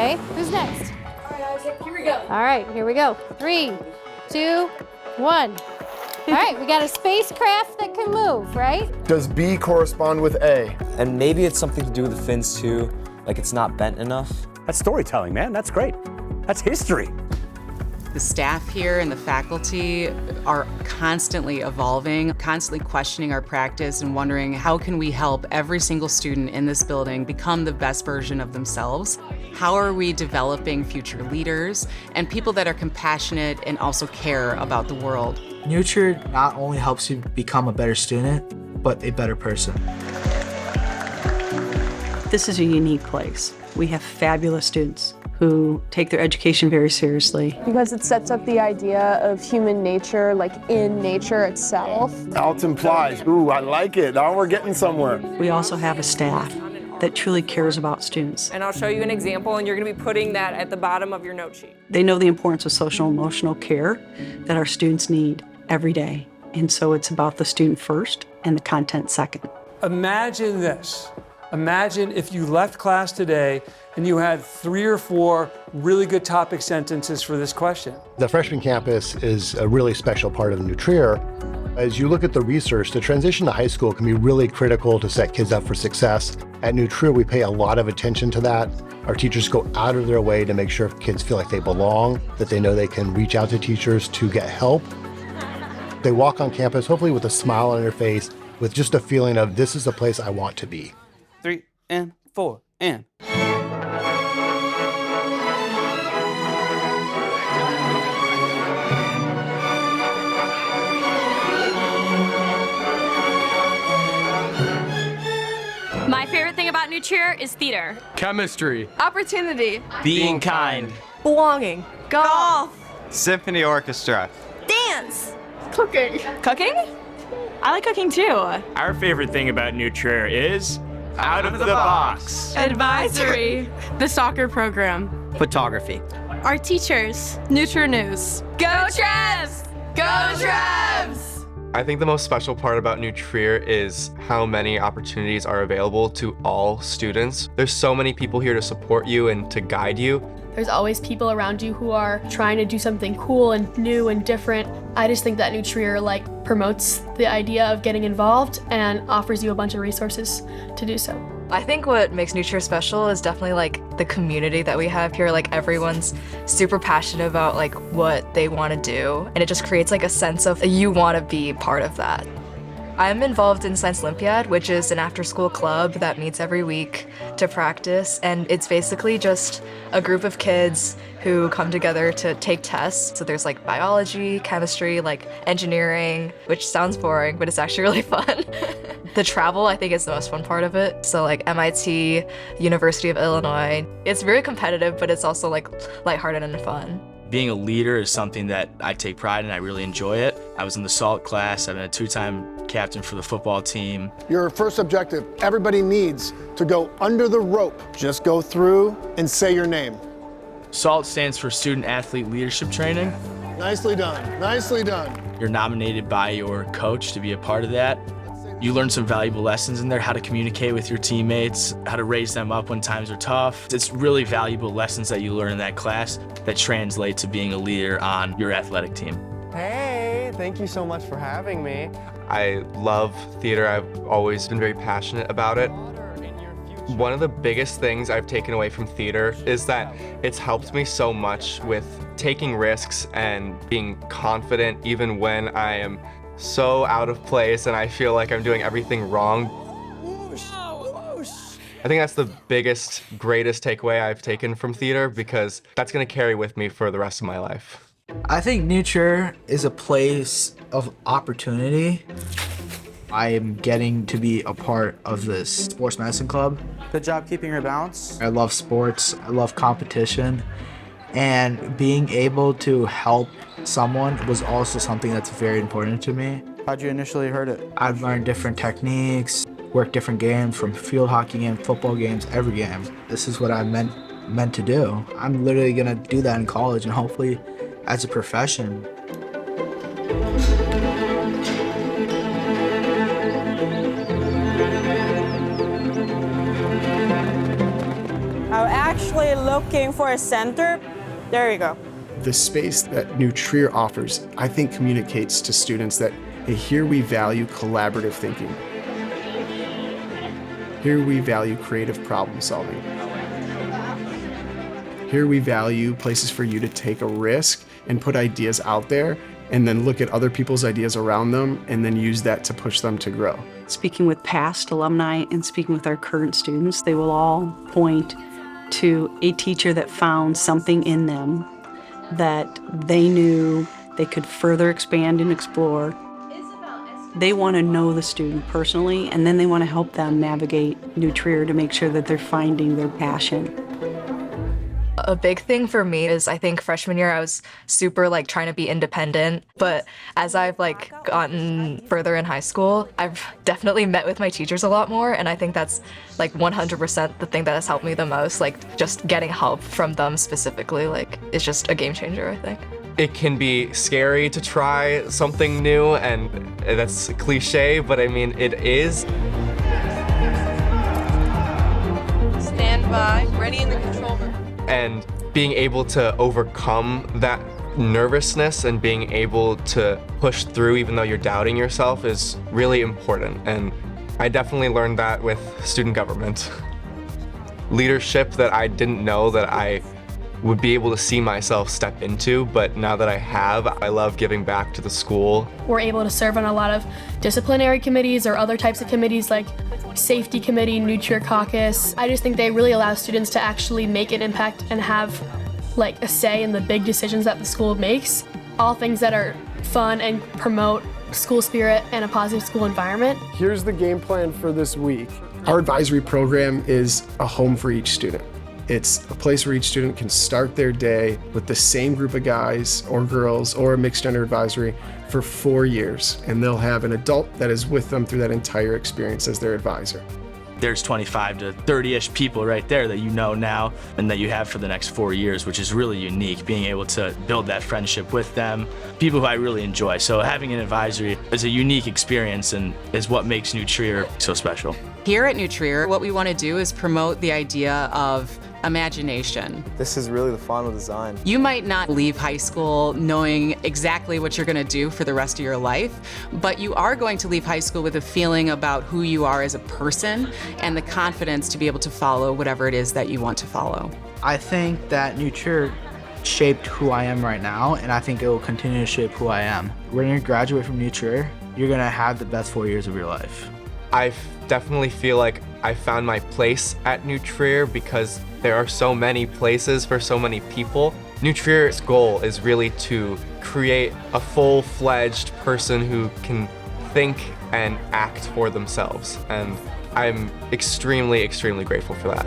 Okay, who's next? All right, Isaac, here we go. All right, here we go. 3, 2, 1. All right, we got a spacecraft that can move, right? Does B correspond with A? And maybe it's something to do with the fins too, like it's not bent enough. That's storytelling, man. That's great. That's history. The staff here and the faculty are constantly evolving, constantly questioning our practice and wondering how can we help every single student in this building become the best version of themselves? How are we developing future leaders and people that are compassionate and also care about the world? Nurture not only helps you become a better student, but a better person. This is a unique place. We have fabulous students who take their education very seriously. Because it sets up the idea of human nature, like in nature itself. Alt implies, ooh, I like it. Now we're getting somewhere. We also have a staff that truly cares about students. And I'll show you an example, and you're going to be putting that at the bottom of your note sheet. They know the importance of social and emotional care that our students need every day. And so it's about the student first and the content second. Imagine this. Imagine if you left class today and you had 3 or 4 really good topic sentences for this question. The freshman campus is a really special part of New Trier. As you look at the research, the transition to high school can be really critical to set kids up for success. At New Trier, we pay a lot of attention to that. Our teachers go out of their way to make sure kids feel like they belong, that they know they can reach out to teachers to get help. They walk on campus, hopefully with a smile on their face, with just a feeling of, this is the place I want to be. 3 and 4 and. My favorite thing about New Trier is theater. Chemistry. Opportunity. Being kind. Belonging. Golf. Symphony orchestra. Dance. Cooking. Cooking? I like cooking too. Our favorite thing about New Trier is out of the box. Advisory. The soccer program. Photography. Our teachers. New Trier News. Go Trevs! Go Trevs! I think the most special part about New Trier is how many opportunities are available to all students. There's so many people here to support you and to guide you. There's always people around you who are trying to do something cool and new and different. I just think that New Trier promotes the idea of getting involved and offers you a bunch of resources to do so. I think what makes New Trier special is definitely the community that we have here. Everyone's super passionate about what they want to do, and it just creates a sense of you want to be part of that. I'm involved in Science Olympiad, which is an after-school club that meets every week to practice, and it's basically just a group of kids who come together to take tests. So there's biology, chemistry, engineering, which sounds boring, but it's actually really fun. The travel, I think, is the most fun part of it. So MIT, University of Illinois. It's very competitive, but it's also lighthearted and fun. Being a leader is something that I take pride in. I really enjoy it. I was in the SALT class. I've been a 2-time captain for the football team. Your first objective, everybody needs to go under the rope. Just go through and say your name. SALT stands for Student Athlete Leadership Training. Nicely done, nicely done. You're nominated by your coach to be a part of that. You learn some valuable lessons in there, how to communicate with your teammates, how to raise them up when times are tough. It's really valuable lessons that you learn in that class that translate to being a leader on your athletic team. Hey, thank you so much for having me. I love theater. I've always been very passionate about it. One of the biggest things I've taken away from theater is that it's helped me so much with taking risks and being confident even when I am so out of place and I feel like I'm doing everything wrong. I think that's the biggest, greatest takeaway I've taken from theater because that's going to carry with me for the rest of my life. I think New Trier is a place of opportunity. I am getting to be a part of this sports medicine club. Good job keeping your balance. I love sports, I love competition, and being able to help someone was also something that's very important to me. How'd you initially heard it? I've learned different techniques, worked different games, from field hockey games, football games, every game. This is what I meant to do. I'm literally gonna do that in college and hopefully as a profession. Oh, actually, actually looking for a center. There you go. The space that New Trier offers, I think, communicates to students that, hey, here we value collaborative thinking. Here we value creative problem solving. Here we value places for you to take a risk and put ideas out there and then look at other people's ideas around them and then use that to push them to grow. Speaking with past alumni and speaking with our current students, they will all point to a teacher that found something in them that they knew they could further expand and explore. They want to know the student personally, and then they want to help them navigate New Trier to make sure that they're finding their passion. A big thing for me is I think freshman year I was super like trying to be independent, but as I've like gotten further in high school, I've definitely met with my teachers a lot more, and I think that's like 100% the thing that has helped me the most. Like just getting help from them specifically, like is just a game changer, I think. It can be scary to try something new, and that's cliche, but I mean it is. Stand by, ready in the control room. And being able to overcome that nervousness and being able to push through even though you're doubting yourself is really important. And I definitely learned that with student government. Leadership that I didn't know that I would be able to see myself step into, but now that I have, I love giving back to the school. We're able to serve on a lot of disciplinary committees or other types of committees like Safety Committee, New Trier Caucus. I just think they really allow students to actually make an impact and have like a say in the big decisions that the school makes. All things that are fun and promote school spirit and a positive school environment. Here's the game plan for this week. Our advisory program is a home for each student. It's a place where each student can start their day with the same group of guys or girls or a mixed gender advisory for 4 years, and they'll have an adult that is with them through that entire experience as their advisor. There's 25 to 30-ish people right there that you know now and that you have for the next 4 years, which is really unique, being able to build that friendship with them, people who I really enjoy. So having an advisory is a unique experience and is what makes New Trier so special. Here at New Trier, what we want to do is promote the idea of imagination. This is really the final design. You might not leave high school knowing exactly what you're going to do for the rest of your life, but you are going to leave high school with a feeling about who you are as a person and the confidence to be able to follow whatever it is that you want to follow. I think that New Trier shaped who I am right now, and I think it will continue to shape who I am. When you graduate from New Trier, you're going to have the best 4 years of your life. I definitely feel like I found my place at New Trier because there are so many places for so many people. New Trier's goal is really to create a full-fledged person who can think and act for themselves. And I'm extremely, extremely grateful for that.